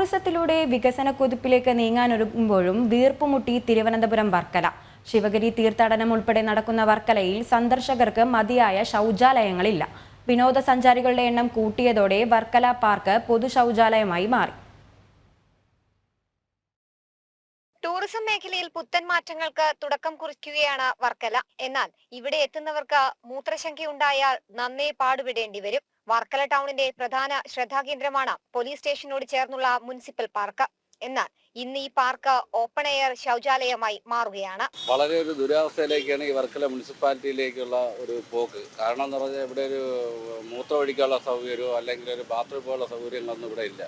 ടൂറിസത്തിലൂടെ വികസന കുതിപ്പിലേക്ക് നീങ്ങാനൊരുങ്ങുമ്പോഴും വീർപ്പുമുട്ടി തിരുവനന്തപുരം വർക്കല. ശിവഗിരി തീർത്ഥാടനം ഉൾപ്പെടെ നടക്കുന്ന വർക്കലയിൽ സന്ദർശകർക്ക് മതിയായ ശൗചാലയങ്ങളില്ല. വിനോദസഞ്ചാരികളുടെ എണ്ണം കൂട്ടിയതോടെ വർക്കല പാർക്ക് പൊതു ശൗചാലയമായി മാറി. ടൂറിസം മേഖലയിൽ പുത്തൻ മാറ്റങ്ങൾക്ക് തുടക്കം കുറിക്കുകയാണ് വർക്കല. എന്നാൽ ഇവിടെ എത്തുന്നവർക്ക് മൂത്രശങ്കയുണ്ടായാൽ നന്നേ പാടുപെടേണ്ടി വരും. വർക്കല ടൗണിന്റെ പ്രധാന ശ്രദ്ധാകേന്ദ്രമാണ് പോലീസ് സ്റ്റേഷനോട് ചേർന്നുള്ള മുനിസിപ്പൽ പാർക്ക്. എന്നാൽ ഇന്ന് ഈ പാർക്ക് ഓപ്പൺ എയർ ശൗചാലയമായി മാറുകയാണ്. വളരെ ഒരു ദുരവസ്ഥയിലേക്കാണ് ഈ വർക്കല മുനിസിപ്പാലിറ്റിയിലേക്കുള്ള ഒരു പോക്ക്. കാരണം എന്ന് പറഞ്ഞാൽ ഇവിടെ ഒരു മൂത്രം ഒഴിക്കാനുള്ള സൗകര്യമോ അല്ലെങ്കിൽ ഒരു ബാത്റൂം പോലുള്ള സൗകര്യങ്ങളൊന്നും ഇവിടെ ഇല്ല.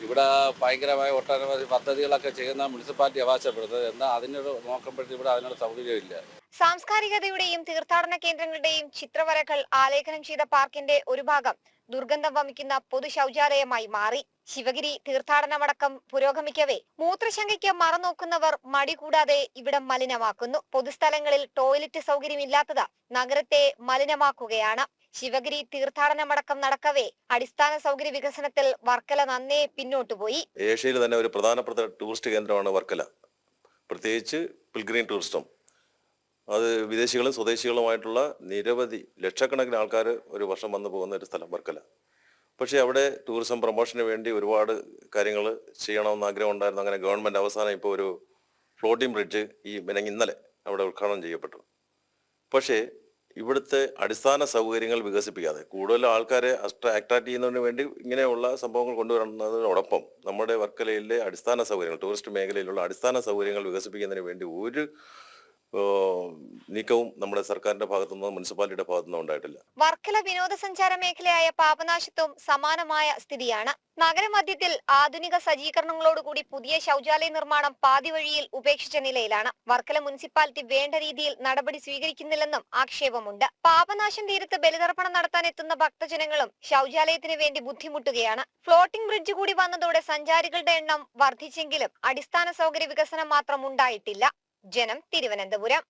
ഇവിടെ ഭയങ്കരമായ ഒട്ടനവധി പദ്ധതികളൊക്കെ ചെയ്യുന്ന മുനിസിപ്പാലിറ്റി അവകാശപ്പെടുന്നത്. എന്നാൽ അതിനൊരു നോക്കുമ്പോഴത്തേക്ക് ഇവിടെ അതിനുള്ള സൗകര്യമില്ല. സാംസ്കാരികതയുടെയും തീർത്ഥാടന കേന്ദ്രങ്ങളുടെയും ചിത്രവരകൾ ആലേഖനം ചെയ്ത പാർക്കിന്റെ ഒരു ഭാഗം ദുർഗന്ധം വമിക്കുന്ന പൊതു ശൗചാലയമായി മാറി. ശിവഗിരി തീർത്ഥാടനമടക്കം പുരോഗമിക്കവേ മൂത്രശങ്കയ്ക്ക് മറനോക്കുന്നവർ മടി കൂടാതെ ഇവിടം മലിനമാക്കുന്നു. പൊതുസ്ഥലങ്ങളിൽ ടോയ്ലറ്റ് സൗകര്യമില്ലാത്തത് നഗരത്തെ മലിനമാക്കുകയാണ്. ശിവഗിരി തീർത്ഥാടനമടക്കം നടക്കവേ അടിസ്ഥാന സൗകര്യ വികസനത്തിൽ വർക്കല നന്നേ പിന്നോട്ടുപോയി. ഏഷ്യയിൽ തന്നെ ഒരു പ്രധാനപ്പെട്ട ടൂറിസ്റ്റ് കേന്ദ്രമാണ് വർക്കല, പ്രത്യേകിച്ച് പിൽഗ്രീം ടൂറിസം. അത് വിദേശികളും സ്വദേശികളുമായിട്ടുള്ള നിരവധി ലക്ഷക്കണക്കിന് ആൾക്കാർ ഒരു വർഷം വന്നു പോകുന്ന ഒരു സ്ഥലം വർക്കല. പക്ഷേ അവിടെ ടൂറിസം പ്രൊമോഷന് വേണ്ടി ഒരുപാട് കാര്യങ്ങൾ ചെയ്യണമെന്ന് ആഗ്രഹം ഉണ്ടായിരുന്നു. അങ്ങനെ ഗവൺമെൻറ് അവസാനം ഇപ്പോൾ ഒരു ഫ്ലോട്ടിംഗ് ബ്രിഡ്ജ് ഇന്നലെ അവിടെ ഉദ്ഘാടനം ചെയ്യപ്പെട്ടു. പക്ഷേ ഇവിടുത്തെ അടിസ്ഥാന സൗകര്യങ്ങൾ വികസിപ്പിക്കാതെ കൂടുതൽ ആൾക്കാരെ അട്രാക്ട് ചെയ്യുന്നതിന് വേണ്ടി ഇങ്ങനെയുള്ള സംഭവങ്ങൾ കൊണ്ടുവരുന്നതിനോടൊപ്പം നമ്മുടെ വർക്കലയിലെ അടിസ്ഥാന സൗകര്യങ്ങൾ, ടൂറിസ്റ്റ് മേഖലയിലുള്ള അടിസ്ഥാന സൗകര്യങ്ങൾ വികസിപ്പിക്കുന്നതിന് വേണ്ടി ഒരു നീക്കവും നമ്മുടെ സർക്കാരിന്റെ ഭാഗത്തുനിന്നോ മുനിസിപ്പാലിറ്റിയുടെ ഭാഗത്തുനിന്നോ ഉണ്ടായിട്ടില്ല. വർക്കല വിനോദസഞ്ചാര മേഖലയായ പാപനാശത്തും സമാനമായ സ്ഥിതിയാണ്. നഗരമധ്യത്തിൽ ആധുനിക സജ്ജീകരണങ്ങളോടുകൂടി പുതിയ ശൗചാലയ നിർമ്മാണം പാതി വഴിയിൽ ഉപേക്ഷിച്ച നിലയിലാണ്. വർക്കല മുനിസിപ്പാലിറ്റി വേണ്ട രീതിയിൽ നടപടി സ്വീകരിക്കുന്നില്ലെന്നും ആക്ഷേപമുണ്ട്. പാപനാശം തീരത്ത് ബലിതർപ്പണം നടത്താൻ എത്തുന്ന ഭക്തജനങ്ങളും ശൗചാലയത്തിന് വേണ്ടി ബുദ്ധിമുട്ടുകയാണ്. ഫ്ലോട്ടിംഗ് ബ്രിഡ്ജ് കൂടി വന്നതോടെ സഞ്ചാരികളുടെ എണ്ണം വർദ്ധിച്ചെങ്കിലും അടിസ്ഥാന സൗകര്യ വികസനം മാത്രം ഉണ്ടായിട്ടില്ല. ജനം, തിരുവനന്തപുരം.